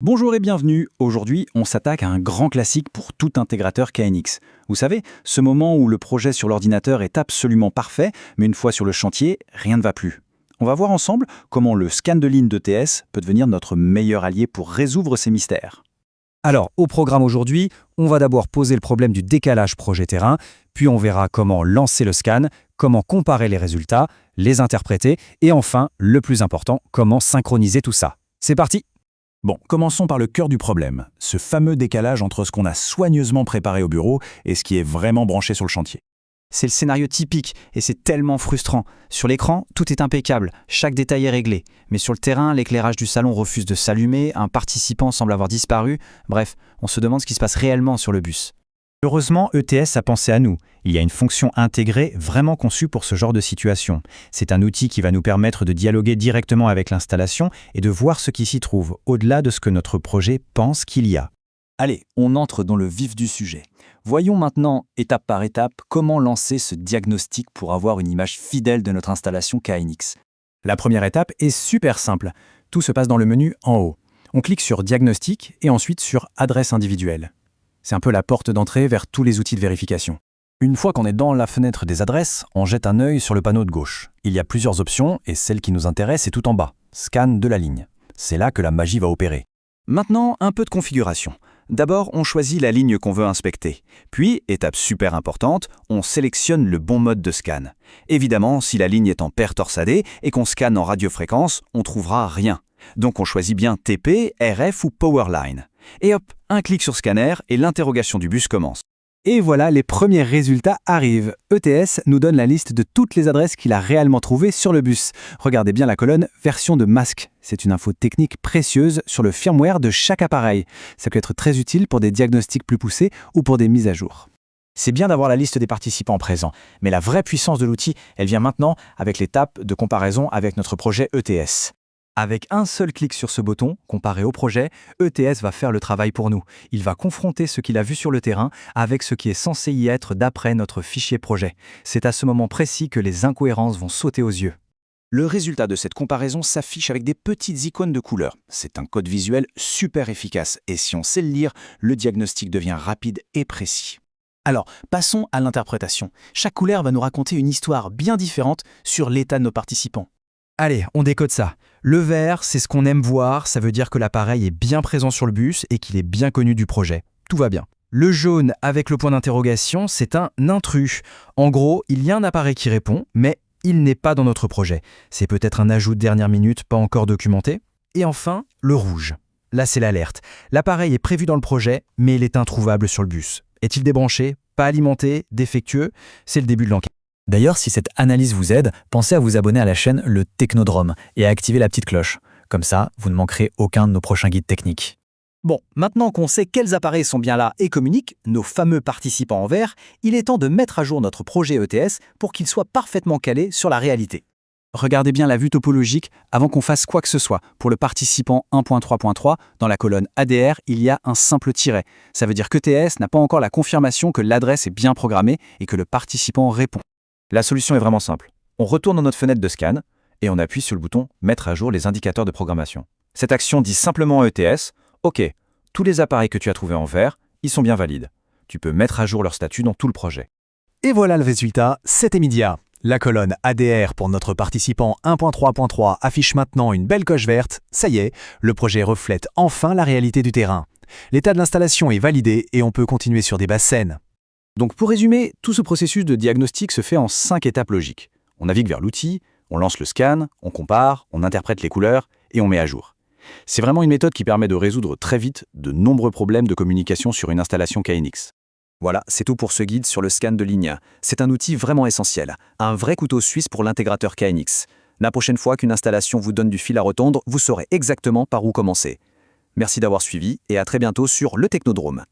Bonjour et bienvenue. Aujourd'hui, on s'attaque à un grand classique pour tout intégrateur KNX. Vous savez, ce moment où le projet sur l'ordinateur est absolument parfait, mais une fois sur le chantier, rien ne va plus. On va voir ensemble comment le scan de ligne d'ETS peut devenir notre meilleur allié pour résoudre ces mystères. Alors, au programme aujourd'hui, on va d'abord poser le problème du décalage projet-terrain, puis on verra comment lancer le scan, comment comparer les résultats, les interpréter, et enfin, le plus important, comment synchroniser tout ça. C'est parti! Bon, commençons par le cœur du problème, ce fameux décalage entre ce qu'on a soigneusement préparé au bureau et ce qui est vraiment branché sur le chantier. C'est le scénario typique et c'est tellement frustrant. Sur l'écran, tout est impeccable, chaque détail est réglé. Mais sur le terrain, l'éclairage du salon refuse de s'allumer, un participant semble avoir disparu. Bref, on se demande ce qui se passe réellement sur le bus. Heureusement, ETS a pensé à nous. Il y a une fonction intégrée vraiment conçue pour ce genre de situation. C'est un outil qui va nous permettre de dialoguer directement avec l'installation et de voir ce qui s'y trouve, au-delà de ce que notre projet pense qu'il y a. Allez, on entre dans le vif du sujet. Voyons maintenant, étape par étape, comment lancer ce diagnostic pour avoir une image fidèle de notre installation KNX. La première étape est super simple. Tout se passe dans le menu en haut. On clique sur Diagnostic et ensuite sur Adresse individuelle. C'est un peu la porte d'entrée vers tous les outils de vérification. Une fois qu'on est dans la fenêtre des adresses, on jette un œil sur le panneau de gauche. Il y a plusieurs options et celle qui nous intéresse est tout en bas, Scan de la ligne. C'est là que la magie va opérer. Maintenant, un peu de configuration. D'abord, on choisit la ligne qu'on veut inspecter. Puis, étape super importante, on sélectionne le bon mode de scan. Évidemment, si la ligne est en paire torsadée et qu'on scanne en radiofréquence, on trouvera rien. Donc on choisit bien TP, RF ou Powerline. Et hop, un clic sur scanner et l'interrogation du bus commence. Et voilà, les premiers résultats arrivent. ETS nous donne la liste de toutes les adresses qu'il a réellement trouvées sur le bus. Regardez bien la colonne « Version de masque ». C'est une info technique précieuse sur le firmware de chaque appareil. Ça peut être très utile pour des diagnostics plus poussés ou pour des mises à jour. C'est bien d'avoir la liste des participants présents, mais la vraie puissance de l'outil, elle vient maintenant avec l'étape de comparaison avec notre projet ETS. Avec un seul clic sur ce bouton, comparé au projet, ETS va faire le travail pour nous. Il va confronter ce qu'il a vu sur le terrain avec ce qui est censé y être d'après notre fichier projet. C'est à ce moment précis que les incohérences vont sauter aux yeux. Le résultat de cette comparaison s'affiche avec des petites icônes de couleurs. C'est un code visuel super efficace et si on sait le lire, le diagnostic devient rapide et précis. Alors, passons à l'interprétation. Chaque couleur va nous raconter une histoire bien différente sur l'état de nos participants. Allez, on décode ça. Le vert, c'est ce qu'on aime voir, ça veut dire que l'appareil est bien présent sur le bus et qu'il est bien connu du projet. Tout va bien. Le jaune, avec le point d'interrogation, c'est un intrus. En gros, il y a un appareil qui répond, mais il n'est pas dans notre projet. C'est peut-être un ajout de dernière minute pas encore documenté. Et enfin, le rouge. Là, c'est l'alerte. L'appareil est prévu dans le projet, mais il est introuvable sur le bus. Est-il débranché, pas alimenté, défectueux? C'est le début de l'enquête. D'ailleurs, si cette analyse vous aide, pensez à vous abonner à la chaîne Le Technodrome et à activer la petite cloche. Comme ça, vous ne manquerez aucun de nos prochains guides techniques. Bon, maintenant qu'on sait quels appareils sont bien là et communiquent, nos fameux participants en vert, il est temps de mettre à jour notre projet ETS pour qu'il soit parfaitement calé sur la réalité. Regardez bien la vue topologique avant qu'on fasse quoi que ce soit. Pour le participant 1.3.3, dans la colonne ADR, il y a un simple tiret. Ça veut dire qu'ETS n'a pas encore la confirmation que l'adresse est bien programmée et que le participant répond. La solution est vraiment simple. On retourne dans notre fenêtre de scan et on appuie sur le bouton « Mettre à jour les indicateurs de programmation ». Cette action dit simplement à ETS « Ok, tous les appareils que tu as trouvés en vert, ils sont bien valides. Tu peux mettre à jour leur statut dans tout le projet. » Et voilà le résultat, c'est immédiat. La colonne ADR pour notre participant 1.3.3 affiche maintenant une belle coche verte. Ça y est, le projet reflète enfin la réalité du terrain. L'état de l'installation est validé et on peut continuer sur des bases saines. Donc pour résumer, tout ce processus de diagnostic se fait en 5 étapes logiques. On navigue vers l'outil, on lance le scan, on compare, on interprète les couleurs et on met à jour. C'est vraiment une méthode qui permet de résoudre très vite de nombreux problèmes de communication sur une installation KNX. Voilà, c'est tout pour ce guide sur le scan de ligne. C'est un outil vraiment essentiel, un vrai couteau suisse pour l'intégrateur KNX. La prochaine fois qu'une installation vous donne du fil à retordre, vous saurez exactement par où commencer. Merci d'avoir suivi et à très bientôt sur le Technodrome.